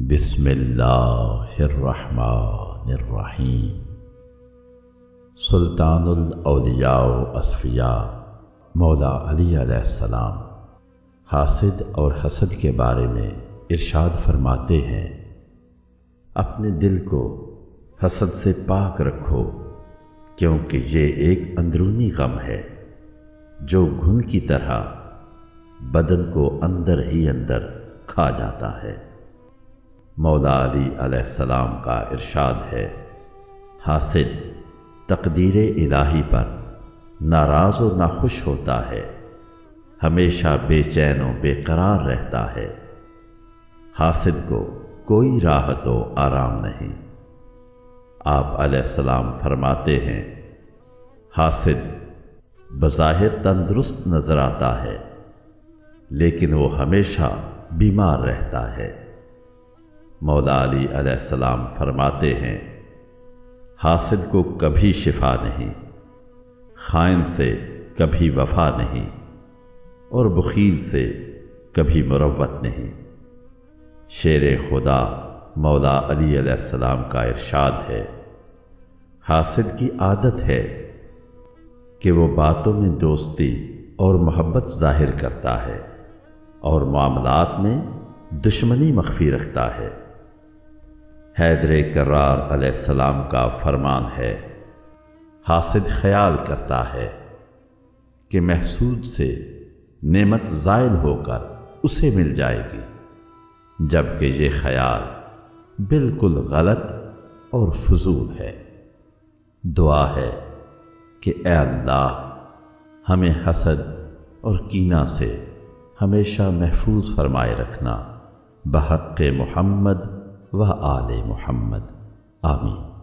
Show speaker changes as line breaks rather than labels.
بسم اللہ الرحمن الرحیم۔ سلطان الاولیاء و اصفیاء مولا علی علیہ السلام حاسد اور حسد کے بارے میں ارشاد فرماتے ہیں، اپنے دل کو حسد سے پاک رکھو، کیونکہ یہ ایک اندرونی غم ہے جو گھن کی طرح بدن کو اندر ہی اندر کھا جاتا ہے۔ مولا علی علیہ السلام کا ارشاد ہے، حاسد تقدیر الہی پر ناراض و ناخوش ہوتا ہے، ہمیشہ بے چین و بے قرار رہتا ہے۔ حاسد کو کوئی راحت و آرام نہیں۔ آپ علیہ السلام فرماتے ہیں، حاسد بظاہر تندرست نظر آتا ہے، لیکن وہ ہمیشہ بیمار رہتا ہے۔ مولا علی علیہ السلام فرماتے ہیں، حاسد کو کبھی شفا نہیں، خائن سے کبھی وفا نہیں، اور بخیل سے کبھی مروت نہیں۔ شیر خدا مولا علی علیہ السلام کا ارشاد ہے، حاسد کی عادت ہے کہ وہ باتوں میں دوستی اور محبت ظاہر کرتا ہے اور معاملات میں دشمنی مخفی رکھتا ہے۔ حیدر کرار علیہ السلام کا فرمان ہے، حاسد خیال کرتا ہے کہ محسود سے نعمت زائل ہو کر اسے مل جائے گی، جبکہ یہ خیال بالکل غلط اور فضول ہے۔ دعا ہے کہ اے اللہ ہمیں حسد اور کینہ سے ہمیشہ محفوظ فرمائے رکھنا، بحق محمد و آل محمد، آمین۔